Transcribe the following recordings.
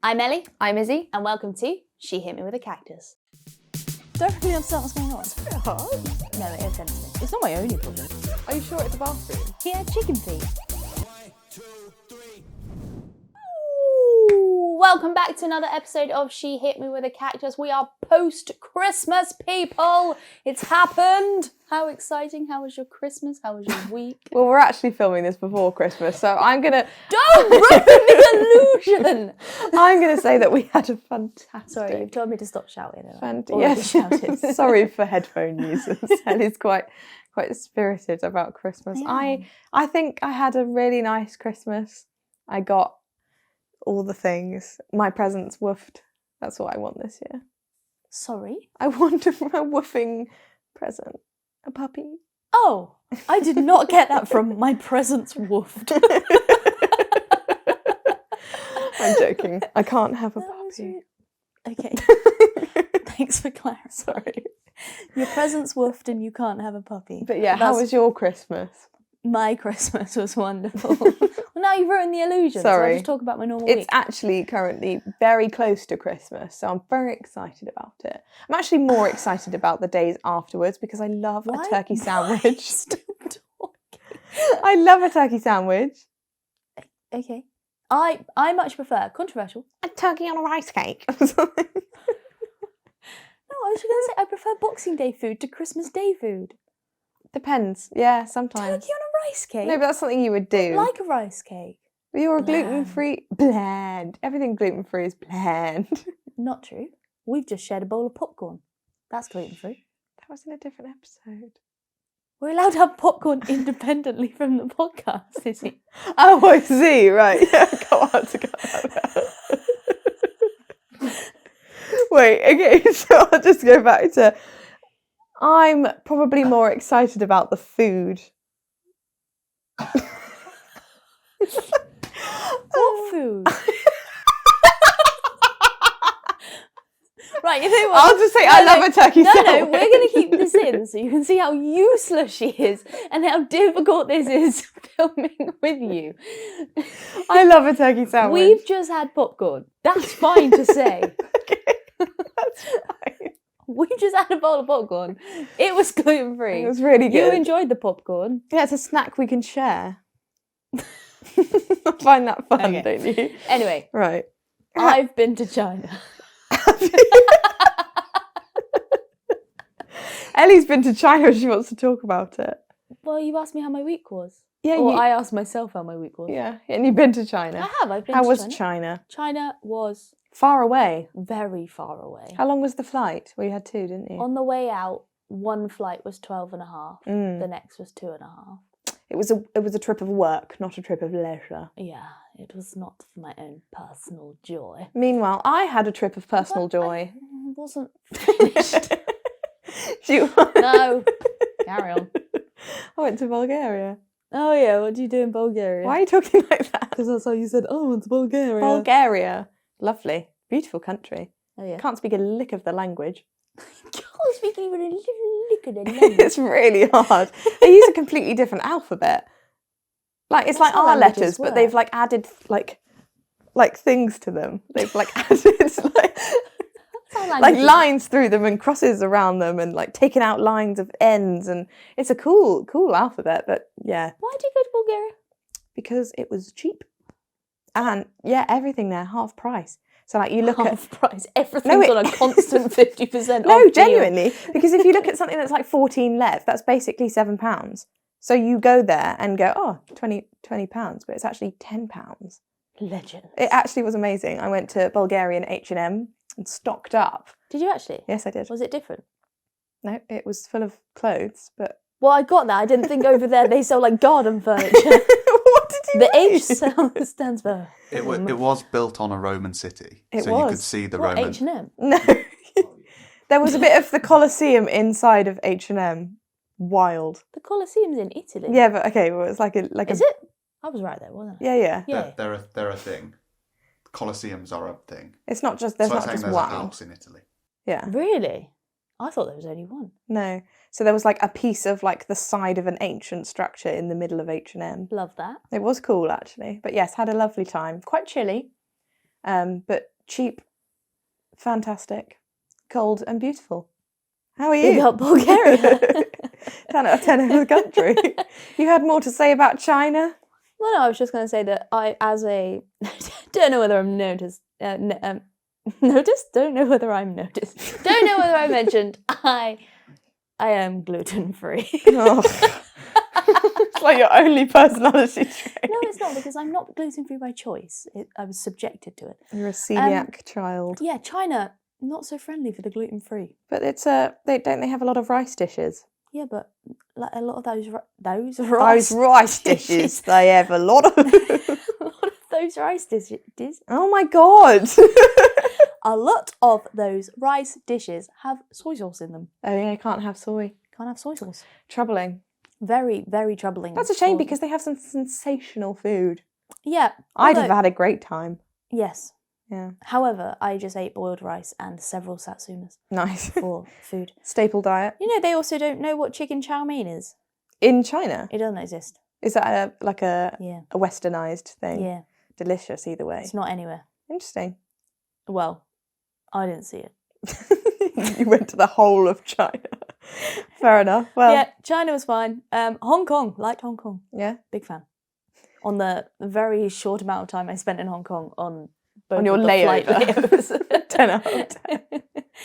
I'm Ellie. I'm Izzy. And welcome to She Hit Me With a Cactus. Don't really understand what's going on. It's very hard. No, it offends me. It's not my only problem. Are you sure it's a bathroom? He had chicken feet. 1, 2, 3. Ooh, welcome back to another episode of She Hit Me With a Cactus. We are post-Christmas, people. It's happened. How exciting. How was your Christmas? How was your week? Well, we're actually filming this before Christmas, so I'm going to... Don't ruin the illusion! I'm going to say that we had a fantastic... Sorry, you've told me to stop shouting. Yes, Shouted. sorry for headphone users. Ellie's quite spirited about Christmas. Yeah. I think I had a really nice Christmas. I got all the things. My presents woofed. That's what I want this year. Sorry? I want a woofing present. A puppy. Oh, I did not get that from my presents woofed. I'm joking. I can't have a puppy. Okay. Thanks for clarifying. Sorry. Your presents woofed and you can't have a puppy. But yeah, how was your Christmas? My Christmas was wonderful. Well, now you've ruined the illusion. Sorry. So I'll just talk about my normal It's week. actually currently very close to Christmas, so I'm very excited about it. I'm actually more excited about the days afterwards because I love a turkey sandwich. Stop talking. I love a turkey sandwich. Okay. I much prefer, controversial. A turkey on a rice cake. No, I was going to say I prefer Boxing Day food to Christmas Day food. Depends. Yeah, sometimes. Turkey on a rice cake? No, but that's something you would do. Like a rice cake. You're a gluten-free... Bland. Everything gluten-free is bland. Not true. We've just shared a bowl of popcorn. That's gluten-free. That was in a different episode. We're allowed to have popcorn independently from the podcast, is it? Oh, I see. Right. Yeah, got on to go. Wait, okay, so I'll just go back to... I'm probably more excited about the food. What food? Right, you know what? I'll just say I love a turkey sandwich. No, we're going to keep this in so you can see how useless she is and how difficult this is filming with you. I love a turkey sandwich. We've just had popcorn. That's fine to say. Okay, that's fine. We just had a bowl of popcorn. It was gluten-free. It was really good. You enjoyed the popcorn. Yeah, it's a snack we can share. I find that fun, Okay. don't you? Anyway, Right. I've been to China. Ellie's been to China. She wants to talk about it. Well, you asked me how my week was. Yeah, Or I asked myself how my week was. Yeah, and you've been to China. I have. I've been How to was China. China? China was Far away. very far away. How long was the flight? Well, you had two, didn't you? On the way out, one flight was 12 and a half. Mm. The next was 2.5. It was a trip of work, not a trip of leisure. Yeah, it was not for my own personal joy. Meanwhile, I had a trip of personal joy. I wasn't finished. No. Carry on. I went to Bulgaria. Oh yeah, what do you do in Bulgaria? Why are you talking like that? Because that's how you said, oh, it's Bulgaria. Bulgaria. Lovely. Beautiful country. Oh yeah. Can't speak a lick of the language. Can't speak even a little lick of the language. It's really hard. They use a completely different alphabet. Like it's That's like how our languages letters, but work. they've like added like things to them. They've like added like lines through them and crosses around them and like taken out lines of ends, and it's a cool alphabet. But yeah, Why did you go to Bulgaria? because it was cheap, and yeah, everything there half price. So like you look Half at price. Everything's No, on a constant 50% no, off deal. genuinely, because if you look at something that's like 14 lev, that's basically £7. So you go there and go, oh, 20 pounds, but it's actually £10. Legend. It actually was amazing. I went to Bulgarian H&M and stocked up. Did you actually? Yes, I did. Was it different? No, it was full of clothes, but Well, I got that. I didn't think over there they sell like garden furniture. what did you The mean? H stands for. It was built on a Roman city, It so you could was. see the What, Roman. H&M? No. There was a bit of the Colosseum inside of H&M. Wild. The Colosseum's in Italy. Yeah, but okay, well, it's like a Is it? I was right there, wasn't I? Yeah. Yeah. They're a thing. Colosseums are a thing. It's not just there's so not I'm saying just there's one. a house in Italy. Yeah. Really? I thought there was only one. No. So there was like a piece of like the side of an ancient structure in the middle of H&M. Love that. It was cool actually. But yes, had a lovely time. Quite chilly. But cheap, fantastic, cold and beautiful. How are Big you? up Bulgaria. 10 out of 10 over the country. You had more to say about China? Well, no, I was just going to say that I, as a, don't know whether I'm noticed. Noticed? Don't know whether I'm noticed. Don't know whether I mentioned. I am gluten free. Oh. It's like your only personality trait. No, it's not, because I'm not gluten free by choice. I was subjected to it. You're a celiac child. Yeah, China, not so friendly for the gluten free. But it's they have a lot of rice dishes. Yeah, but like a lot of those Those rice rice dishes, they have a lot of. a lot of those rice dishes. Oh my god! A lot of those rice dishes have soy sauce in them. Oh yeah, you can't have soy. Can't have soy sauce. Troubling. Very, very troubling. That's a shame because they have some sensational food. Yeah. I'd have had a great time. Yes. Yeah. However, I just ate boiled rice and several satsumas Nice. for food. Staple diet. You know, they also don't know what chicken chow mein is. In China? It doesn't exist. Is that a Yeah. westernised thing? Yeah. Delicious either way. It's not anywhere. Interesting. Well, I didn't see it. You went to the whole of China. Fair enough. Well, Yeah, China was fine. Hong Kong, liked Hong Kong. yeah. Big fan. On the very short amount of time I spent in Hong Kong on both your of the flight layover. layovers. 10 out of 10.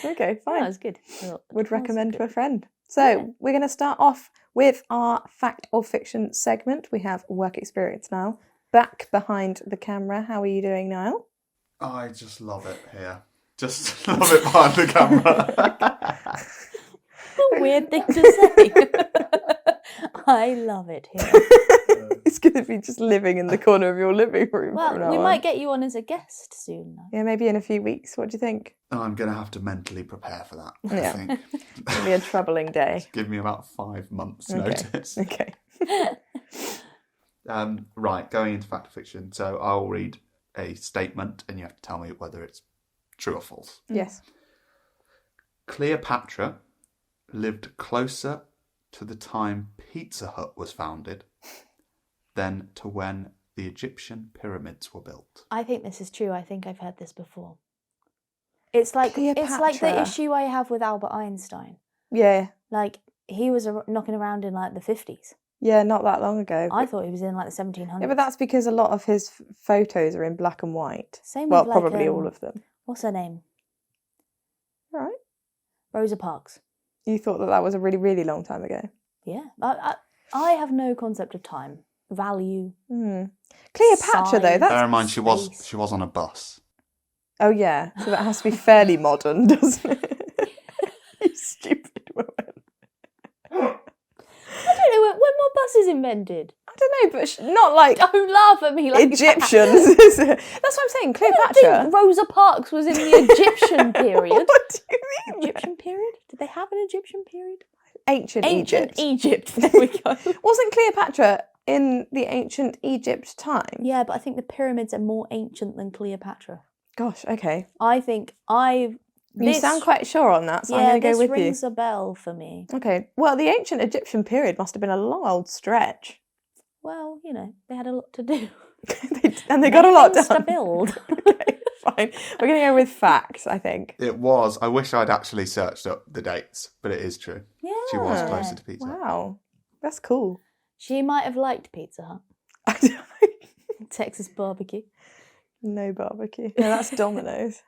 Okay, fine. That was good. Would recommend to a good. friend. So Yeah. we're going to start off with our fact or fiction segment. We have work experience now. Back behind the camera. How are you doing, Niall? I just love it here. Just love it behind the camera. A weird thing to say. I love it here. It's going to be just living in the corner of your living room. Well, from now we on. might get you on as a guest soon. Yeah, maybe in a few weeks. What do you think? I'm going to have to mentally prepare for that, Yeah. I think. It'll be a troubling day. Give me about 5 months' Okay. notice. Okay. Right, going into fact or fiction. So I'll read a statement and you have to tell me whether it's true or false. Yes. Cleopatra lived closer to the time Pizza Hut was founded than to when the Egyptian pyramids were built. I think this is true. I think I've heard this before. It's like the Cleopatra. issue I have with Albert Einstein. Yeah. Like, he was knocking around in like the 50s. Yeah, not that long ago. I thought he was in like the 1700s. Yeah, but that's because a lot of his photos are in black and white. Same Well, with like, probably all of them. What's her name? All right. Rosa Parks. You thought that was a really, really long time ago. Yeah. I have no concept of time, value. Cleopatra, though, Size. that's... Bear in mind, she space. was on a bus. Oh, yeah. So that has to be fairly modern, doesn't it? You stupid woman. I don't know, when were buses invented? I don't know, but not like Don't laugh at me like Egyptians. That's what I'm saying. that. I don't Cleopatra. think Rosa Parks was in the Egyptian period. What do you mean? Egyptian period? Did they have an Egyptian period? Ancient Egypt. Egypt. There we go. Wasn't Cleopatra in the ancient Egypt time? Yeah, but I think the pyramids are more ancient than Cleopatra. Gosh, okay. I think You sound quite sure on that, so I'm going to go with this rings a bell for me. you. Okay. Well, the ancient Egyptian period must have been a long old stretch. Well, you know, they had a lot to do. They got a lot Things done. to build. Okay, fine. We're going to go with facts, I think. It was. I wish I'd actually searched up the dates, but it is true. Yeah. She was closer to Pizza Hut. Wow. That's cool. She might have liked Pizza Hut. I don't Texas barbecue. No barbecue. No, that's Domino's.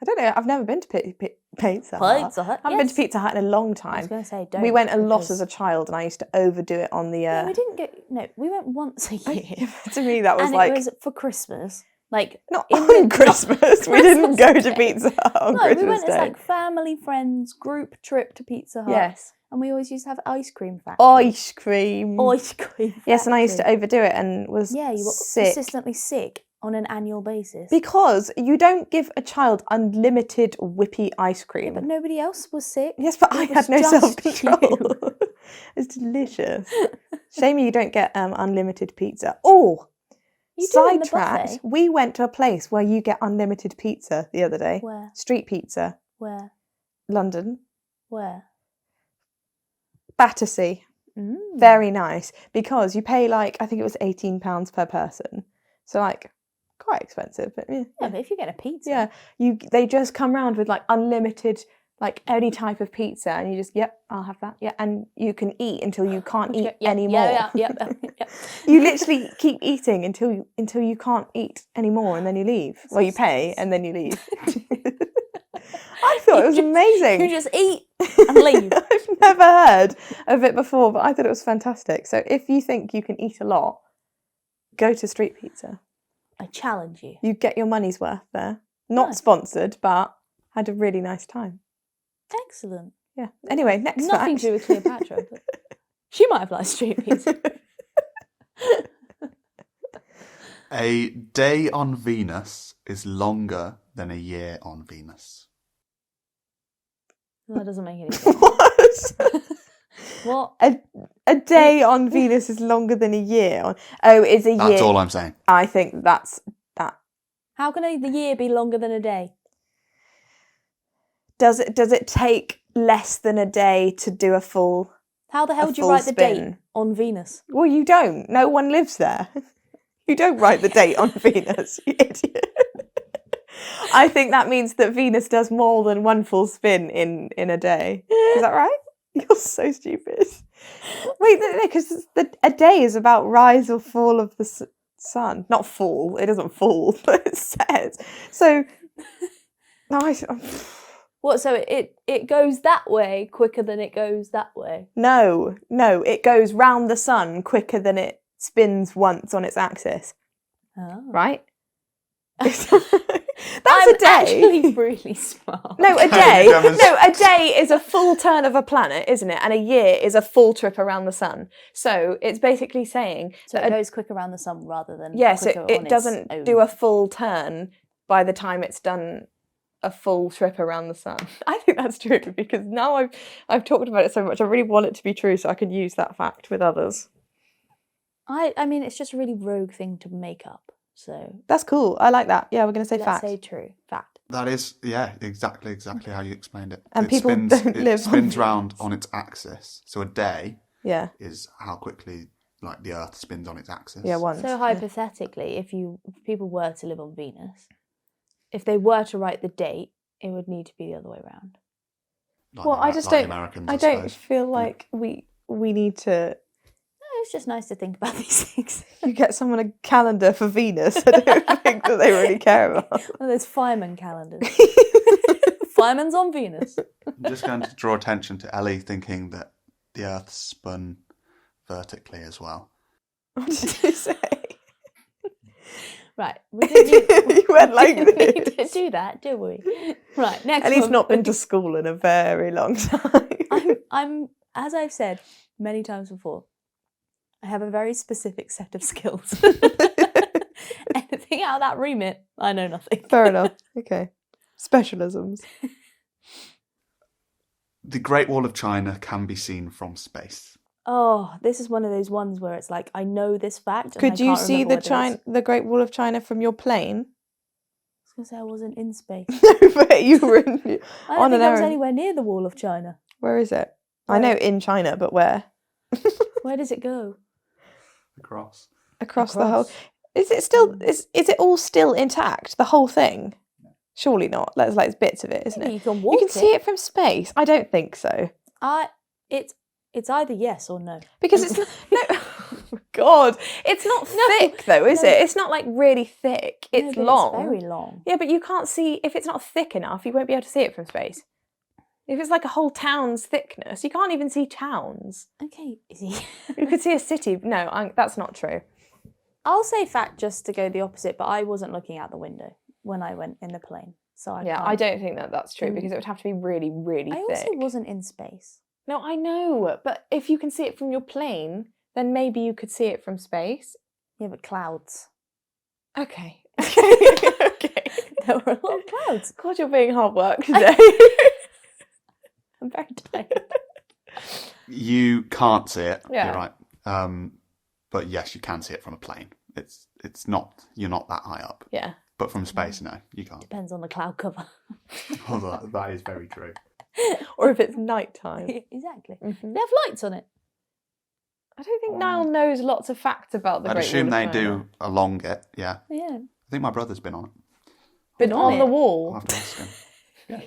I don't know. I've never been to Pizza Hut. Pizza Hut. I haven't been to yes. Pizza Hut in a long I was time. going to say, don't. We went a lot because- as a child, and I used to overdo it on the. No, we didn't go. No, we went once a year. To me, that was and like it was for Christmas. Like, not in on the- Christmas. We didn't go to Day. Pizza Hut on no, Christmas we went Day. as like family, friends, group trip to Pizza Hut. Yes, And we always used to have ice cream factory. ice cream. Ice cream. Yes, and I used to factory. overdo it and was Yeah, you were sick. consistently sick on an annual basis. Because you don't give a child unlimited whippy ice cream. But nobody else was sick. Yes, but I It had was no just self-control. It's delicious. Shame you don't get unlimited pizza. Oh, You do in the sidetracked. buffet. We went to a place where you get unlimited pizza the other day. Where? Street pizza, Where? London. Where? Battersea. Mm. Very nice. Because you pay like, I think it was £18 per person. So like, quite expensive, but yeah. Yeah, but if you get a pizza. Yeah, they just come round with like unlimited, like any type of pizza, and you just, yep, I'll have that. Yeah, and you can eat until you can't eat anymore. Yeah. You literally keep eating until you can't eat anymore, and then you leave. Well, you pay and then you leave. I thought it was amazing. You just eat and leave. I've never heard of it before, but I thought it was fantastic. So if you think you can eat a lot, go to street pizza. I challenge you. You get your money's worth there. Not sponsored, but had a really nice time. Excellent. Yeah. Anyway, next Nothing fact. to do with Cleopatra, but she might have liked street pizza. A day on Venus is longer than a year on Venus. That doesn't make any sense. What? What? A day on Venus is longer than a year on. Oh, it's a year. That's all I'm saying. I think that's that. How can the year be longer than a day? Does it take less than a day to do a full? How the hell A do you full write the date spin. on Venus? Well, you don't. No one lives there. You don't write the date on Venus, you idiot. I think that means that Venus does more than one full spin in a day. Is that right? You're so stupid. Wait, no, because a day is about rise or fall of the sun. Not fall. It doesn't fall, but it sets. So, no, What? So it goes that way quicker than it goes that way? No, it goes round the sun quicker than it spins once on its axis. Oh. Right? That's I'm a day. actually really smart. No, a day is a full turn of a planet, isn't it? And a year is a full trip around the sun. So it's basically saying So that it goes quicker around the sun rather than yes, quicker it on doesn't its own. do a full turn by the time it's done a full trip around the sun. I think that's true because now I've talked about it so much. I really want it to be true so I can use that fact with others. I mean, it's just a really rogue thing to make up. So That's cool. I like that. Yeah, we're going to say let's fact. say true. Fact. That is, yeah, exactly how you explained it. And it people spins, don't it live on spins Venus. round on its axis. So a day Yeah. is how quickly like the Earth spins on its axis. Yeah, once. So hypothetically, if people were to live on Venus, if they were to write the date, it would need to be the other way around. Like Well, the- I just like the don't. Americans, I don't suppose. feel like we need to. No, it's just nice to think about these things. You get someone a calendar for Venus. I don't think that they really care about. One of those fireman calendars. Fireman's on Venus. I'm just going to draw attention to Ellie thinking that the Earth spun vertically as well. What did you say? Right. We didn't You went like we didn't this. do that, did we? Right, next Ellie's one. not been to school in a very long time. I'm as I've said many times before, I have a very specific set of skills. Anything out of that remit, I know nothing. Fair enough. Okay. Specialisms. The Great Wall of China can be seen from space. Oh, this is one of those ones where it's like I know this fact. And Could I you can't see remember what it is. the Great Wall of China from your plane? I was going to say I wasn't in space. No, but you were in, I don't on think an I was errand. anywhere near the Wall of China. Where is it? I know in China, but where? Where does it go? Across. Across the whole. Is it still? Is it all still intact? The whole thing? Surely not. That's like it's bits of it, isn't Maybe it? you can You walk can see it from space. I don't think so. It's either yes or no. Because it's not, no, God, it's not thick though, is it? It's not like really thick. It's No, but long. It's very long. Yeah, but you can't see if it's not thick enough. You won't be able to see it from space. If it's like a whole town's thickness, you can't even see towns. Okay, is he? You could see a city. No, that's not true. I'll say fact just to go the opposite, but I wasn't looking out the window when I went in the plane, so I can't. I don't think that's true because it would have to be really, really I thick. also wasn't in space. No, I know, but if you can see it from your plane, then maybe you could see it from space. Yeah, but clouds. Okay. Okay. There were a lot of clouds. God, you're being hard work today. I'm very tired. You can't see it. Yeah. You're right. But yes, you can see it from a plane. It's not. You're not that high up. Yeah. But from space, no, you can't. Depends on the cloud cover. Although that is very true. Or if it's nighttime. Exactly. Mhm. They have lights on it. I don't think Niall knows lots of facts about the I'd Great assume Wall they of China. do along it. Yeah. Yeah. think my brother's been on it. Been on the I'll wall. have to ask him. Yeah.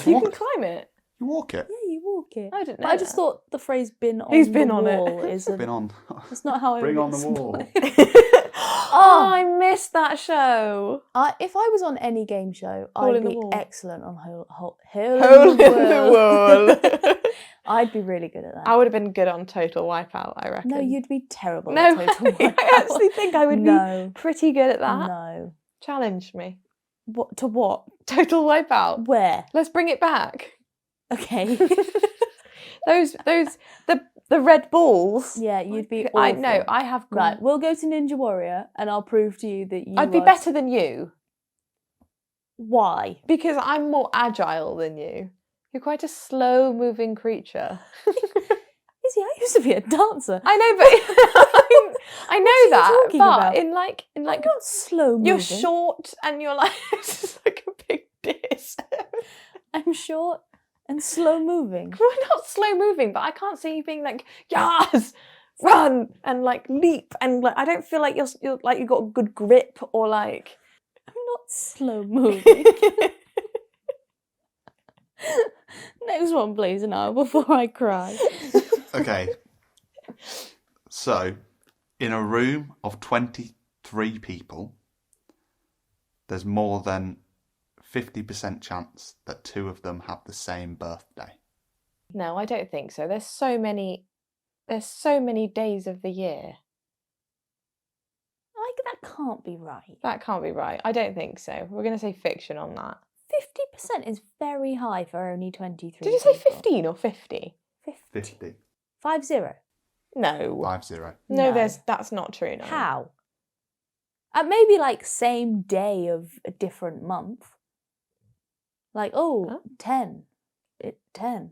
You can climb it. You walk it. Yeah, you walk it. I didn't know. But I just thought the phrase "been on He's the been on it. wall" is a... Been on. That's not how I Bring would on the wall. explain. Oh, I missed that show. If I was on any game show, Hole I'd in the be wall. excellent on Hole Hole in the wall. I'd be really good at that. I would have been good on Total Wipeout, I reckon. No, you'd be terrible No, at Total Wipeout. I actually think I would No. be pretty good at that. No. Challenge me. What to what? Total Wipeout. Where? Let's bring it back. Okay. the red balls. Yeah, you'd be awful. I know. I have. Right, we'll go to Ninja Warrior and I'll prove to you that you I'd be are- better than you Why? because I'm more agile than you. You're quite a slow-moving creature. Izzy, I used to be a dancer. I know, but I know you that. talking But about? in like I'm not slow moving. you're short and you're like just like a big diss. I'm short and slow moving. Well, not slow moving, but I can't see you being like, yes, run and like leap and like I don't feel like you're like you've got a good grip or like I'm not slow moving. Next one, please, now before I cry. Okay. So, in a room of 23 people, there's more than 50% chance that 2 of them have the same birthday. No, I don't think so. There's so many days of the year. That can't be right. That can't be right. I don't think so. We're going to say fiction on that. 50% is very high for only 23 Did you say people. 15 or 50? 50. 50. No. 50. No, No. that's not true. No. How? Maybe like same day of a different month. Like, Huh? 10. 10.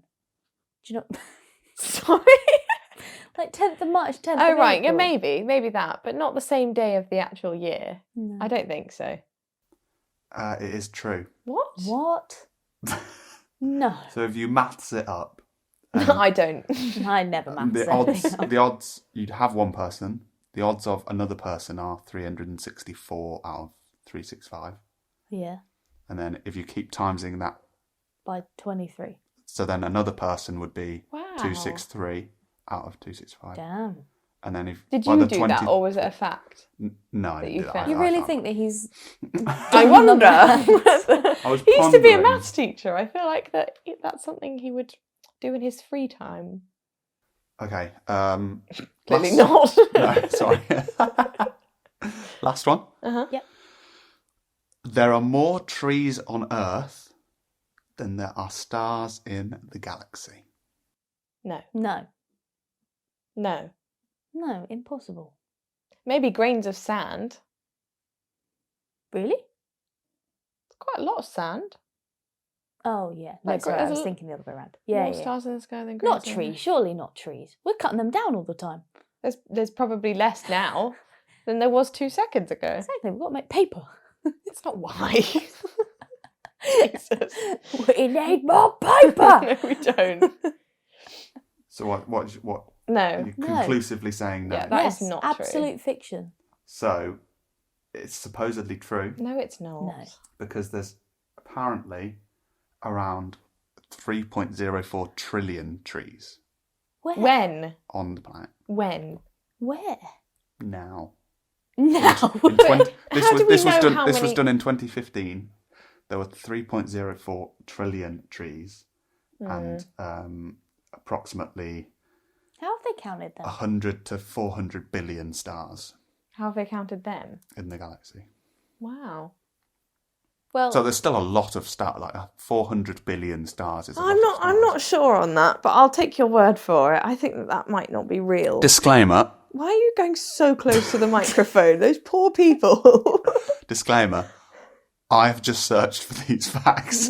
Do you know? Sorry. Like 10th of March, 10th Oh of right, yeah, April. maybe that, but not the same day of the actual year. No. I don't think so. It is true. What? What? No. So if you maths it up, I don't. I never maths the anything odds, up. the odds, you'd have one person. The odds of another person are 364 out of 365. Yeah, And then if you keep timesing that, by 23. so then another person would be Wow. 263 out of 265. Damn. And then if Did by you the do 20 that, or was it a fact? No, I that didn't you do that. found? You I really found think that. that he's... I wonder. I was He used to be a pondering. maths teacher. I feel like that's something he would do in his free time. Okay. Clearly last- not. No, sorry. Last one. Uh-huh. Yep. There are more trees on Earth than there are stars in the galaxy. No. No. No. No, impossible. Maybe grains of sand. Really? It's quite a lot of sand. Oh, yeah. No, Like, sorry, I there's was a- thinking the other way around. Yeah, More yeah. stars in the sky than grains Not of trees, sand. surely not trees. We're cutting them down all the time. There's probably less now than there was 2 seconds ago. Exactly, we've got to make paper. That's not why. Jesus. We need more paper! No, we don't. So what No. you're conclusively saying no. Yeah, that is Yes, not true. absolute fiction. So it's supposedly true No, it's not. No. because there's apparently around 3.04 trillion trees Where? When? on the planet When? Where? now. Now. In 20, How do we know how this was many- done in 2015. There were 3.04 trillion trees and approximately How have they counted them? 100 to 400 billion stars How have they counted them? in the galaxy. Wow. Well, So there's still a lot of stars, like 400 billion stars is a lot I'm of not. I'm stars. not sure on that, but I'll take your word for it. I think that might not be real. Disclaimer. Why are you going so close to the microphone? Those poor people. Disclaimer. I've just searched for these facts.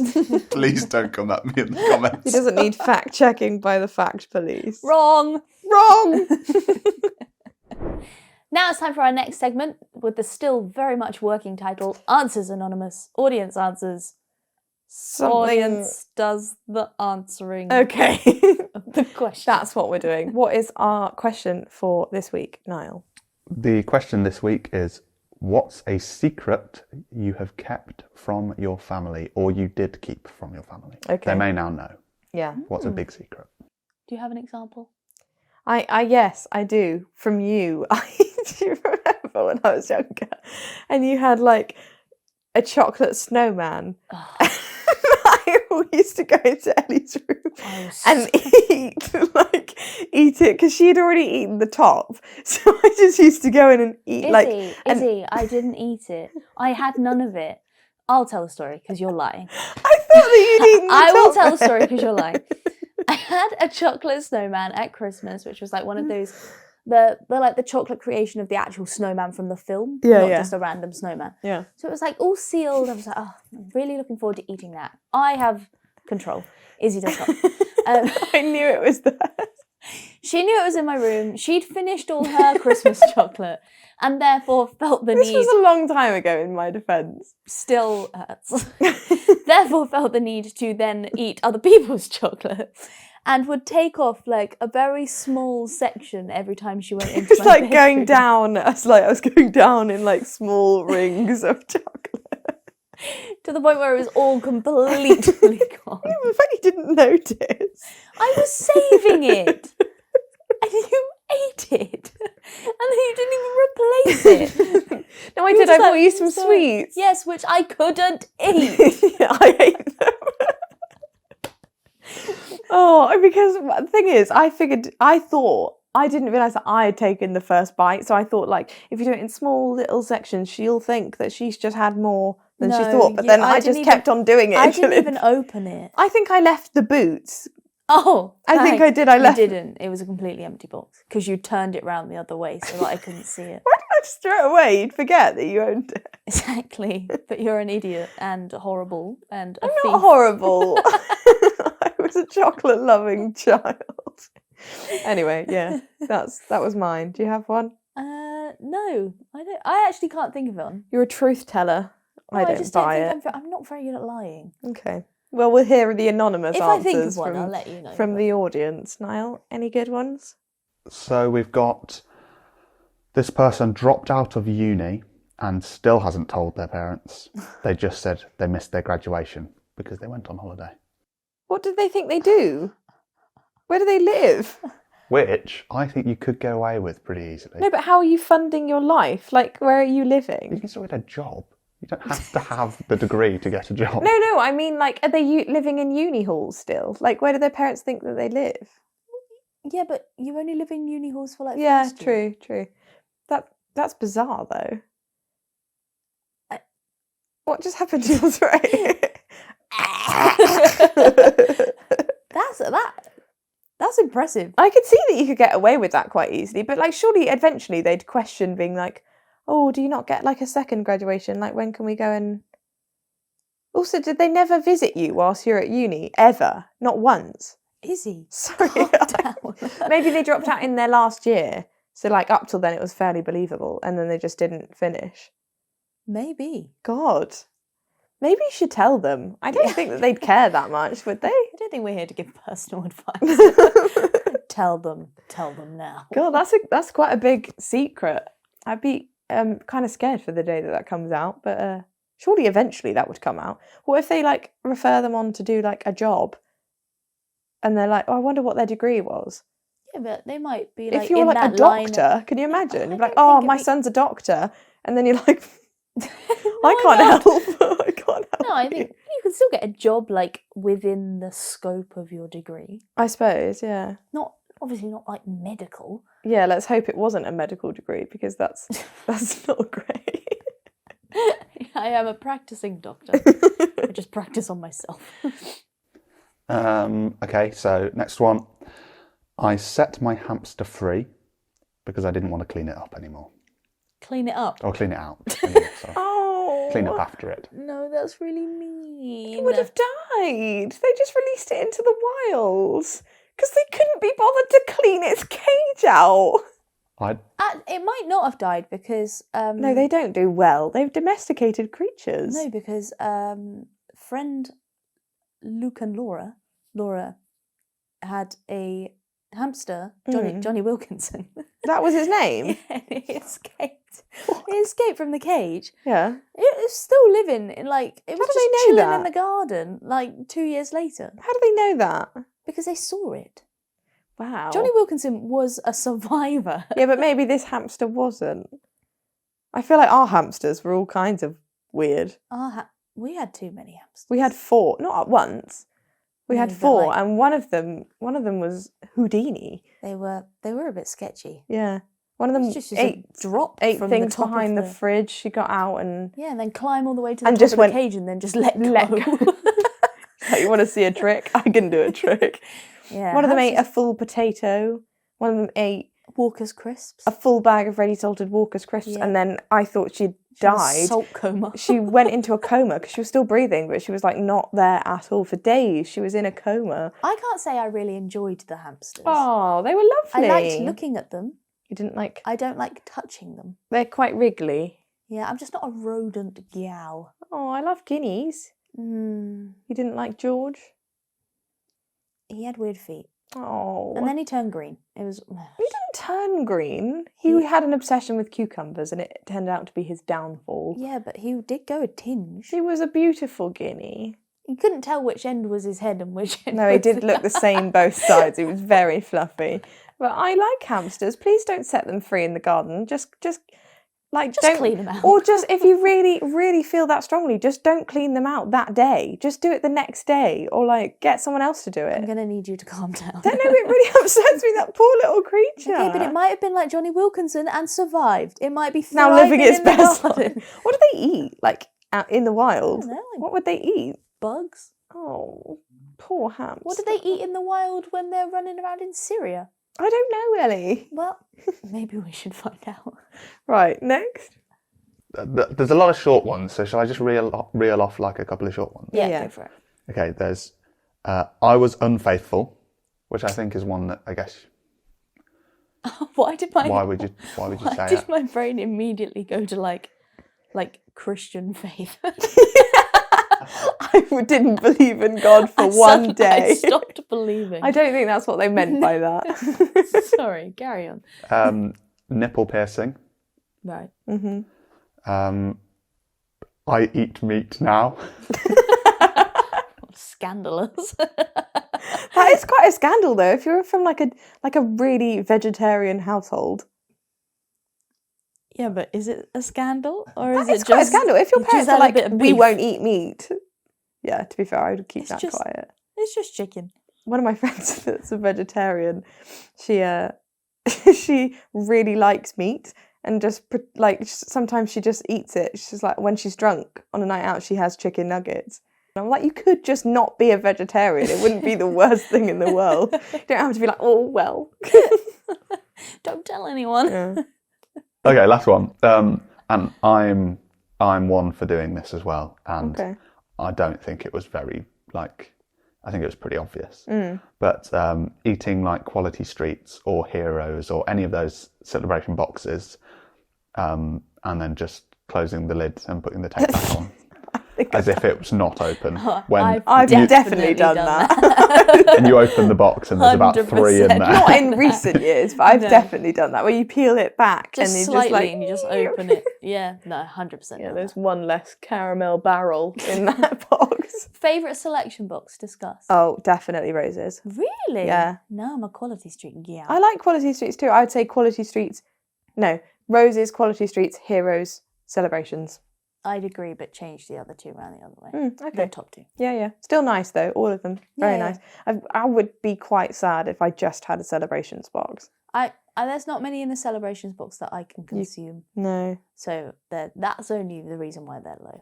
Please don't come at me in the He comments. doesn't need fact checking by the fact police. wrong. Wrong. Now it's time for our next segment with the still very much working title, Answers Anonymous. Audience answers. Something. Audience does the answering Okay. of the question. That's what we're doing. What is our question for this week, Niall? The question this week is, What's a secret you have kept from your family, or you did keep from your family? Okay. They may now know. Yeah. What's a big secret? Do you have an example? Yes, I do. From you. Do you remember when I was younger? And you had like a chocolate snowman. Oh. I used to go into Ellie's room and eat it because she had already eaten the top. So I just used to go in and eat Izzy, I didn't eat it. I had none of it. I'll tell the story because you're lying. I thought that you'd eaten the I top will tell the story bit. because you're lying. I had a chocolate snowman at Christmas, which was like one of those, the like the chocolate creation of the actual snowman from the film, not just a random snowman. Yeah. So it was like all sealed. I was like, oh, I'm really looking forward to eating that. I have control. Izzy does not. I knew it was there. She knew it was in my room. She'd finished all her Christmas chocolate and therefore felt the This need. was a long time ago, in my defence. Still hurts. Therefore felt the need to then eat other people's chocolate and would take off like a very small section every time she went into It's my like bedroom. going down. I was going down in like small rings of chocolate. To the point where it was all completely gone. In fact, you didn't notice. I was saving it. And you ate it. And then you didn't even replace it. No, I You did. just I bought like, you some sorry. sweets. Yes, which I couldn't eat. Yeah, I ate them. Because the thing is, I didn't realise that I had taken the first bite. So I thought, like, if you do it in small little sections, she'll think that she's just had more than she thought. But then I just kept on doing it. I didn't even open it. I think I left the boots. Oh, I think I did. I left. You didn't. It was a completely empty box because you turned it round the other way so that I couldn't see it. Why did I just throw it away? You'd forget that you owned it. Exactly. But you're an idiot and horrible and a I'm thief. not horrible. I was a chocolate-loving child. Anyway, yeah, that was mine. Do you have one? No, I don't. I actually can't think of one. You're a truth teller. No, I don't buy it. I'm not very good at lying. Okay. Well, we'll hear the anonymous If I answers think of one, I'll let you know. from the audience. Niall, any good ones? So we've got this person dropped out of uni and still hasn't told their parents. They just said they missed their graduation because they went on holiday. What did they think they do? Where do they live? Which I think you could get away with pretty easily. No, but how are you funding your life? Like, where are you You living? can still get a job. You don't have to have the degree to get a job. No, I mean, like, are they living in uni halls still? Like, where do their parents think that they live? Yeah, but you only live in uni halls for like. Yeah, first year. true. That's bizarre, though. What just happened to your throat? That's impressive. I could see that you could get away with that quite easily, but like surely eventually they'd question being like, oh, do you not get like a second graduation? Like when can we go and... Also, did they never visit you whilst you're at uni? Ever? Not once? Izzy. Sorry. Calm down. Maybe they dropped out in their last year. So like up till then it was fairly believable and then they just didn't finish. Maybe. God. Maybe you should tell them. I don't think that they'd care that much, would they? I don't think we're here to give personal advice. Tell them now. God, that's quite a big secret. I'd be kind of scared for the day that comes out, but surely eventually that would come out. What if they like refer them on to do like a job, and they're like, oh, I wonder what their degree was. Yeah, but they might be like, if you're in like that a doctor, line of... can you imagine? You're I like, don't oh, think my it'd be- son's a doctor, and then you're like, No, I can't help. I can't help. No, I think you can still get a job like within the scope of your degree. I suppose, yeah. Obviously not like medical. Yeah, let's hope it wasn't a medical degree because that's not great. I am a practicing doctor. I just practice on myself. Okay, so next one. I set my hamster free because I didn't want to clean it up anymore. Clean it up. Or clean it out. Anyway, sorry. Oh. Clean up after it. No, that's really mean. It would have died. They just released it into the wilds because they couldn't be bothered to clean its cage out. It might not have died because... No, they don't do well. They've domesticated creatures. No, because friend Luke and Laura had a hamster, Mm. Johnny Wilkinson. That was his name? Yeah, he escaped. He escaped from the cage. Yeah. It was still living in it was do just they know chilling that? in the garden 2 years later How do they know that? because they saw it. Wow. Johnny Wilkinson was a survivor. Yeah, but maybe this hamster wasn't. I feel like our hamsters were all kinds of weird. We had too many hamsters. We had 4, not at once. We No, had but 4, and one of them was Houdini. They were a bit sketchy. Yeah, one of them Just ate drop from the things top behind of the fridge. She got out and and then climb all the way to the And top just of went, the cage and then just let let go. go. Like, you want to see a trick? I can do a trick. Yeah, One of them ate a hamsters- full potato. One of them ate Walker's crisps. a full bag of ready salted Walker's crisps, Yeah. and then I thought she'd She was died. Salt coma. She went into a coma because she was still breathing, but she was not there at all for days. She was in a coma. I can't say I really enjoyed the hamsters. Oh, they were lovely. I liked looking at them. You didn't like? I don't like touching them. They're quite wriggly. Yeah, I'm just not a rodent gal. Oh, I love guineas. You didn't like George? He had weird feet. Oh. And then he turned green. It was... He didn't turn green. He had an obsession with cucumbers and it turned out to be his downfall. Yeah, but he did go a tinge. He was a beautiful guinea. You couldn't tell which end was his head and which end No, he was did look the same both sides. He was very fluffy. But I like hamsters. Please don't set them free in the garden. Just don't clean them out. Or just if you really, really feel that strongly, just don't clean them out that day. Just do it the next day, or get someone else to do it. I'm going to need you to calm down. Don't know, it really upsets me, that poor little creature. Okay, but it might have been like Johnny Wilkinson and survived. It might be now living its in the best garden. life. What do they eat? Out in the wild? I don't know, What would they eat? bugs. Oh, poor hamster. What do they eat in the wild when they're running around in Syria? I don't know, Ellie. Well, maybe we should find out. Right, next. There's a lot of short ones, so shall I just reel off a couple of short ones? Yeah, go for it. Okay, there's I was unfaithful, which I think is one that I guess. Why would you say did it? my brain immediately go to like Christian faith? I didn't believe in God for one day. I stopped believing. I don't think that's what they meant by that. Sorry, carry on. Nipple piercing. Right. I eat meat now. Scandalous. That is quite a scandal, though. If you're from a really vegetarian household, Yeah, but is it a scandal or is it's it quite a just scandal. If your just parents had are a bit of we beef? won't eat meat. Yeah, to be fair, I would keep It's that just- quiet. It's just chicken. One of my friends that's a vegetarian, she she really likes meat and just sometimes she just eats it. She's like, when she's drunk on a night out, she has chicken nuggets. And I'm like, you could just not be a vegetarian. It wouldn't be the worst thing in the world. You don't have to be like, oh well. Don't tell anyone. Yeah. Okay, last one. And I'm one for doing this as well. And Okay. I don't think it was very I think it was pretty obvious. But eating quality streets or heroes or any of those celebration boxes, and then just closing the lid and putting the tape back on. As if it was not open. I've definitely done that. And you open the box and there's about 3 in 100%. there. Not in recent years, but I've No. definitely done that, where you peel it back Just and you slightly and you just open it. Yeah, no, 100%. Yeah, there's one less caramel barrel in that box. Favourite selection box, discuss. Oh, definitely roses. Really? Yeah. No, I'm a quality street. Yeah. I like quality streets too. I would say roses, quality streets, heroes, celebrations. I'd agree, but change the other two around the other way. Okay. The top two. Yeah. Still nice though, all of them. Very Yeah. nice. I would be quite sad if I just had a celebrations box. There's not many in the celebrations box that I can consume. No. So that's only the reason why they're low.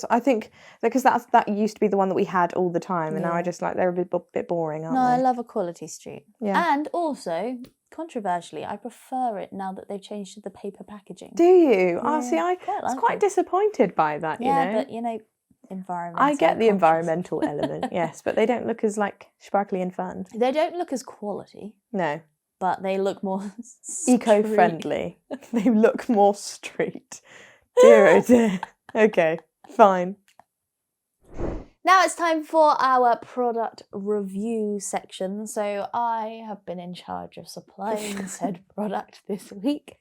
I think because that used to be the one that we had all the time, and now I Yeah. just they're a bit boring, aren't No, I they? love a quality street. Yeah. And also, controversially, I prefer it now that they've changed to the paper packaging. Do you? Oh, Yeah, see, I quite was like quite it. disappointed by that. Yeah, you know, but environmental. I get the conscious. environmental element, yes, but they don't look as sparkly and fun. They don't look as quality, No, but they look more eco-friendly. They look more street. Dear oh dear. Okay, fine. Now it's time for our product review section. So I have been in charge of supplying said product this week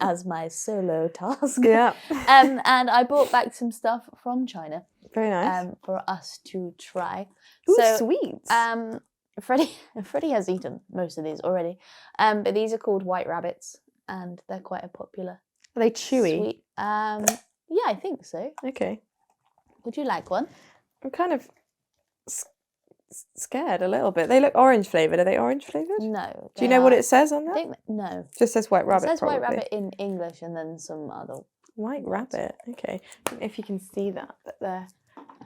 as my solo task. Yeah. And I brought back some stuff from China. Very nice. For us to try. Ooh, So, sweet. Freddie has eaten most of these already. But these are called white rabbits, and they're quite a popular. Are they chewy? Sweet. Yeah, I think so. Okay. Would you like one? I'm kind of scared a little bit. They look orange flavoured. Are they orange flavoured? No. Do you know what it says on I that? think no. It just says white rabbit. It says probably. white rabbit in English and then some other. White rabbit. Okay. I don't know if you can see that, but they're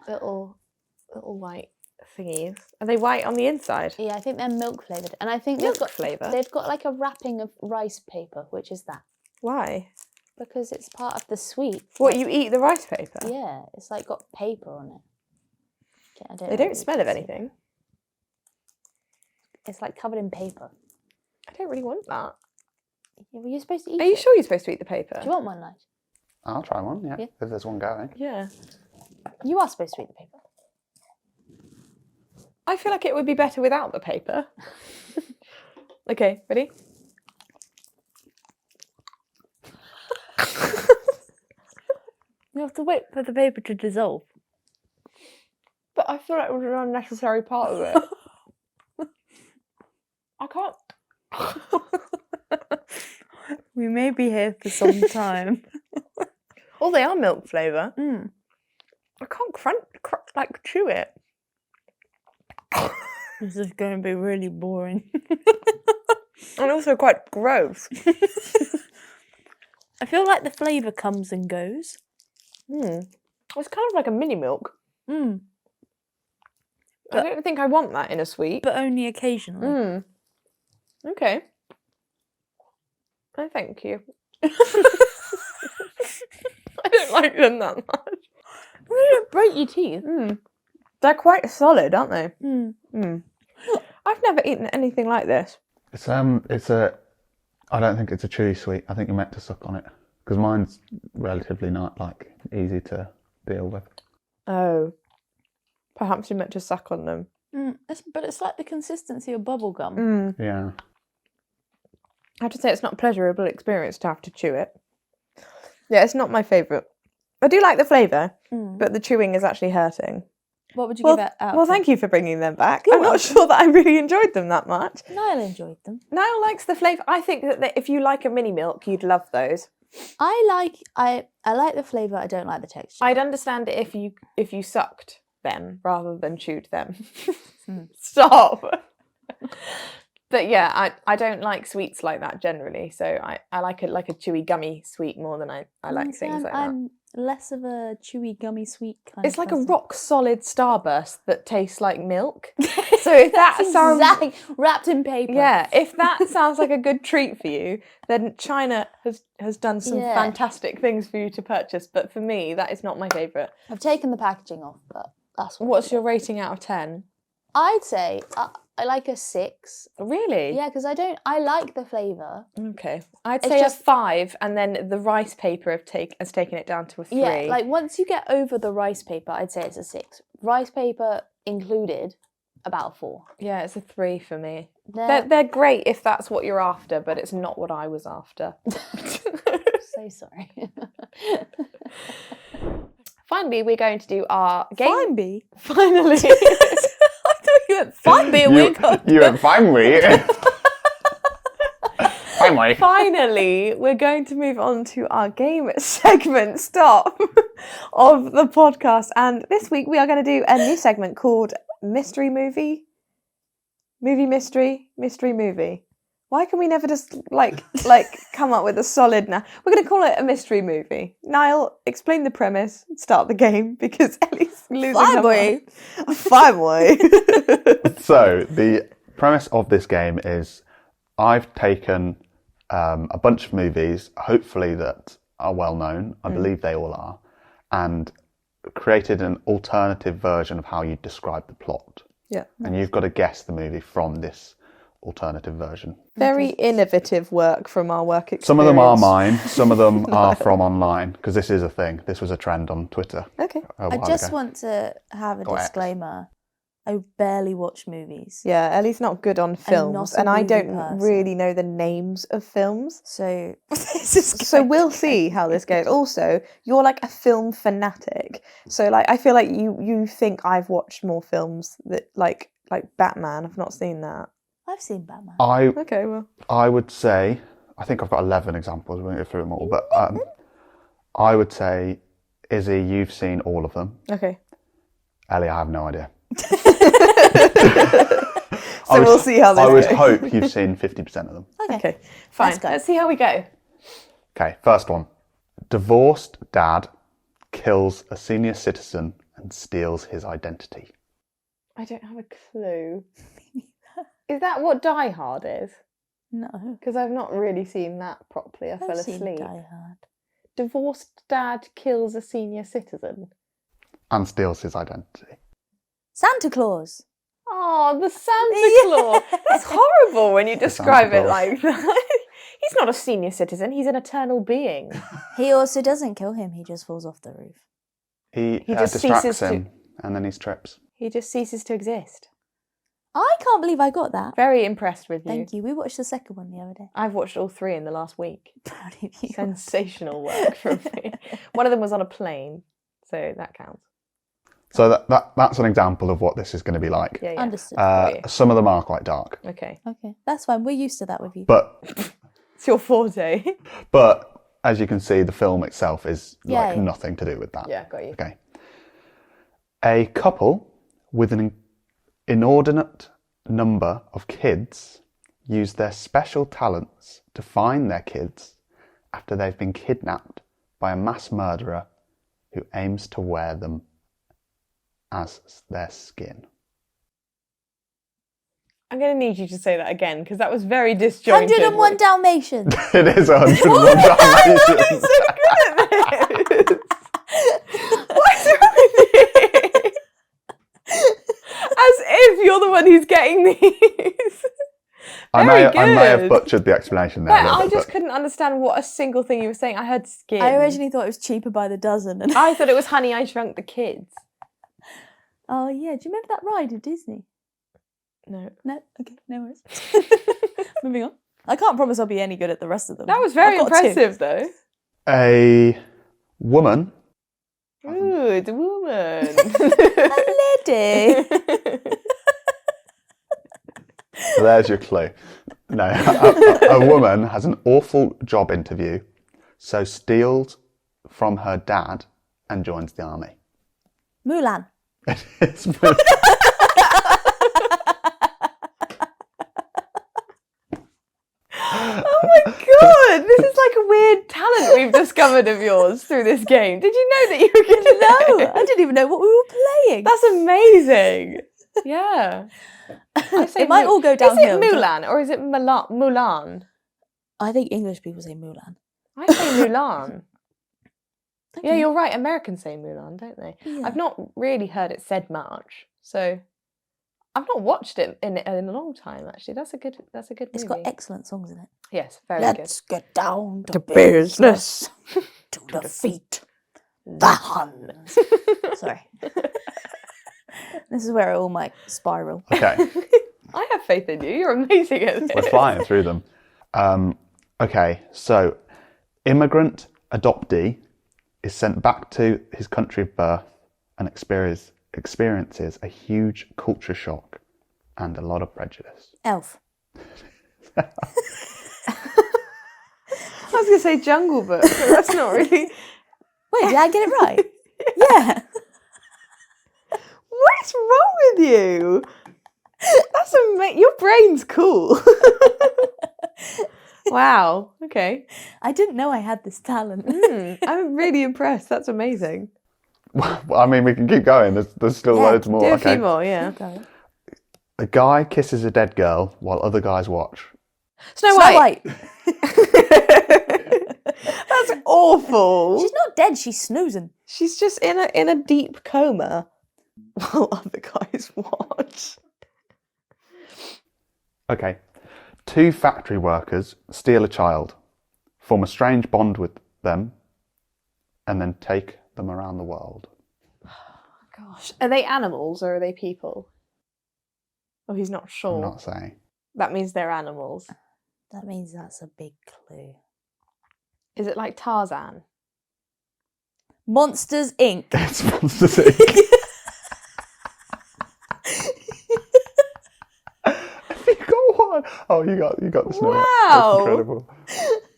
little white thingies. Are they white on the inside? Yeah, I think they're milk flavoured, and I think Milk flavour? They've got like a wrapping of rice paper, which is that Why? because it's part of the sweet. What, you eat the rice paper? Yeah, it's like got paper on it. Okay, I They know if don't you smell can of see. anything. It's like covered in paper. I don't really want that. Yeah, well, you're supposed to eat Are you it. sure you're supposed to eat the paper? Do you want one, Nige? I'll try one, yeah, Yeah. if there's one going. Yeah. You are supposed to eat the paper. I feel like it would be better without the paper. Okay, ready? You have to wait for the paper to dissolve. But I feel like it was an unnecessary part of it. I can't. We may be here for some time. Oh, they are milk flavour. Mm. I can't like chew it. This is going to be really boring. And also quite gross. I feel like the flavour comes and goes. It's kind of like a mini milk. Mm. I don't think I want that in a sweet. But only occasionally. Okay. Oh, thank you. I don't like them that much. They don't break your teeth. They're quite solid, aren't they? Mm. I've never eaten anything like this. It's I don't think it's a chewy sweet. I think you're meant to suck on it because mine's relatively not like easy to deal with. Oh. Perhaps you're meant to suck on them. But it's like the consistency of bubble gum. Yeah. I have to say it's not a pleasurable experience to have to chew it. Yeah, it's not my favourite. I do like the flavour, but the chewing is actually hurting. What would you give it out? Well, of thank you for bringing them back. You're I'm not sure that I really enjoyed them that much. Niall enjoyed them. Niall likes the flavour. I think that if you like a mini milk, you'd love those. I like the flavour. I don't like the texture. I'd understand it if you sucked them rather than chewed them. Stop. But yeah, I don't like sweets like that generally. So I like a chewy gummy sweet more than I like things like that. I'm less of a chewy gummy sweet kind It's of like person. a rock solid Starburst that tastes like milk. So if that sounds wrapped in paper. yeah, if that sounds like a good treat for you, then China has done some fantastic things for you to purchase. But for me, that is not my favourite. I've taken the packaging off, but that's What's your rating out of 10? I'd say I like a 6. Really? Yeah, because I like the flavour. Okay. I'd It's say just- a 5, and then the rice paper has taken it down to a 3. Yeah, like once you get over the rice paper, I'd say it's a 6. Rice paper included, about a 4. Yeah, it's a 3 for me. They're They're great if that's what you're after, but it's not what I was after. so sorry. Finally, we're going to do our game. Fine bee. Finally. I thought you went fine bee. You went finally. Finally. Finally, we're going to move on to our game segment stop of the podcast. And this week we are going to do a new segment called Mystery Movie. Movie Mystery. Mystery Movie. Why can we never just like come up with a solid now? We're going to call it a mystery movie. Niall, explain the premise, start the game, because Ellie's losing her mind. Fine way. So the premise of this game is I've taken a bunch of movies, hopefully that are well known. I believe they all are, and created an alternative version of how you describe the plot. Yeah. And you've got to guess the movie from this alternative version. Very innovative work from our work experience. Some of them are mine, some of them are from online, because this is a thing. This was a trend on Twitter. Okay. I just want to have a disclaimer. I barely watch movies. Yeah, Ellie's not good on films, and I don't person. really know the names of films. So So we'll see how this goes. Also, you're like a film fanatic. So like I feel like you think I've watched more films that like Batman. I've not seen that. I've seen Batman. Okay, well. I would say, I think I've got 11 examples, we won't go through them all, but I would say, Izzy, you've seen all of them. Okay. Ellie, I have no idea. So we'll see how this goes. I would goes. hope you've seen 50% of them. Okay, fine. Let's go. Let's see how we go. Okay, first one. Divorced dad kills a senior citizen and steals his identity. I don't have a clue. Is that what Die Hard is? No. Because I've not really seen that properly. I fell I've seen asleep. Die Hard. Divorced dad kills a senior citizen. And steals his identity. Santa Claus. Oh, the Santa Claus. That's horrible when you describe Santa it Claus. like that. He's not a senior citizen. He's an eternal being. He also doesn't kill him. He just falls off the roof. He just distracts ceases to- him and then he trips. He just ceases to exist. I can't believe I got that. Very impressed with you. Thank you. We watched the second one the other day. I've watched all 3 in the last week. Proud of you. Sensational work from me. One of them was on a plane, so that counts. So that's an example of what this is going to be like. Yeah. Understood. Some of them are quite dark. Okay. Okay, that's fine. We're used to that with you. But It's your forte. as you can see, the film itself is Yeah. nothing to do with that. Yeah, got you. Okay. A couple with an inordinate number of kids use their special talents to find their kids after they've been kidnapped by a mass murderer who aims to wear them as their skin. I'm going to need you to say that again, because that was very disjointed. 101 Dalmatians. It is 101 Dalmatians. So good at this. What's wrong with you? As if you're the one who's getting these. I Very may have good. butchered the explanation there. But a little I bit, just but couldn't understand what a single thing you were saying. I heard skin. I originally thought it was cheaper by the dozen. And I thought it was Honey, I Shrunk the Kids. oh yeah, do you remember that ride at Disney? No. No. Okay, no worries. Moving on. I can't promise I'll be any good at the rest of them. That was very I've got 2. impressive, though. a woman. Good woman. A lady. There's your clue. No, a woman has an awful job interview, so steals from her dad and joins the army. Mulan. It's Oh my god, this is like a weird talent we've discovered of yours through this game. Did you know that you were going to No, I didn't even know what we were playing. That's amazing. Yeah. I say It might all go downhill. Is it Mulan or is it Mulan? I think English people say Mulan. I say Mulan. Yeah, you're right. Americans say Mulan, don't they? Yeah. I've not really heard it said much, so I've not watched it in a long time. Actually, that's a good movie. It's got excellent songs in it. Yes, very Let's get down to business. to defeat the Huns. Sorry. This is where it all might spiral. okay. I have faith in you. You're amazing at this. We're flying through them. Okay, so immigrant adoptee is sent back to his country of birth and experiences a huge culture shock and a lot of prejudice. Elf. I was going to say Jungle Book, but that's not really... Wait, did I get it right? Yeah. What's wrong with you? That's amazing. Your brain's cool. Wow. Okay. I didn't know I had this talent. I'm really impressed. That's amazing. Well, I mean, we can keep going. There's still loads more. Do a Okay. few more, yeah. Okay. A guy kisses a dead girl while other guys watch. Snow Snow White. White. That's awful. She's not dead, she's snoozing. She's just in a deep coma while other guys watch. Okay. 2 factory workers steal a child, form a strange bond with them, and then take them around the world. Gosh. Are they animals or are they people? Oh, he's not sure. I'm not saying. That means they're animals. That means that's a big clue. Is it like Tarzan? Monsters Inc. It's Monsters Inc. Have you got one? Oh, you got this. Wow. That's incredible.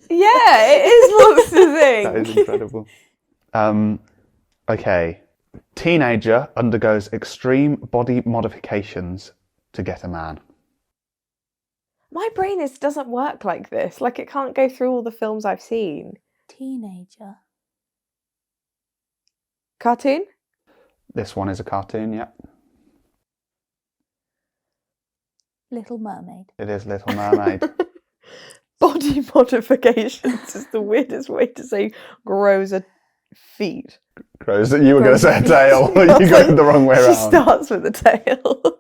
Yeah, it is Monsters Inc. That is incredible. Okay. Teenager undergoes extreme body modifications to get a man. My brain doesn't work like this. Like, it can't go through all the films I've seen. Teenager. Cartoon? This one is a cartoon, yeah. Little Mermaid. It is Little Mermaid. Body modifications is the weirdest way to say grows a feet. Grows. You were going to say a tail. You got it the wrong way She around. starts with a tail.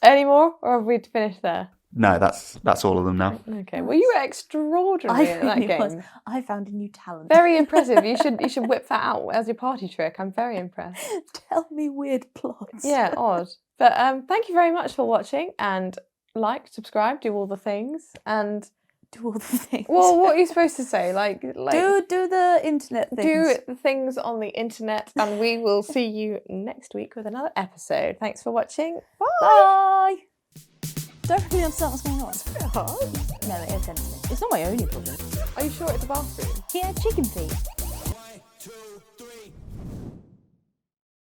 Any more? Or have we finished there? No, that's all of them now. Okay. Well, you were extraordinary at that game. I found a new talent. Very impressive. You should whip that out as your party trick. I'm very impressed. Tell me weird plots. Yeah, odd. But thank you very much for watching, and like, subscribe, do all the things, and Do all the things. well, what are you supposed to say? Like do the internet things. do things on the internet, and we will see you next week with another episode. Thanks for watching. Bye. Bye. Don't really understand what's going on. It's very hard. No, it is anything. It's not my only problem. Are you sure it's a bathroom? He had chicken feet.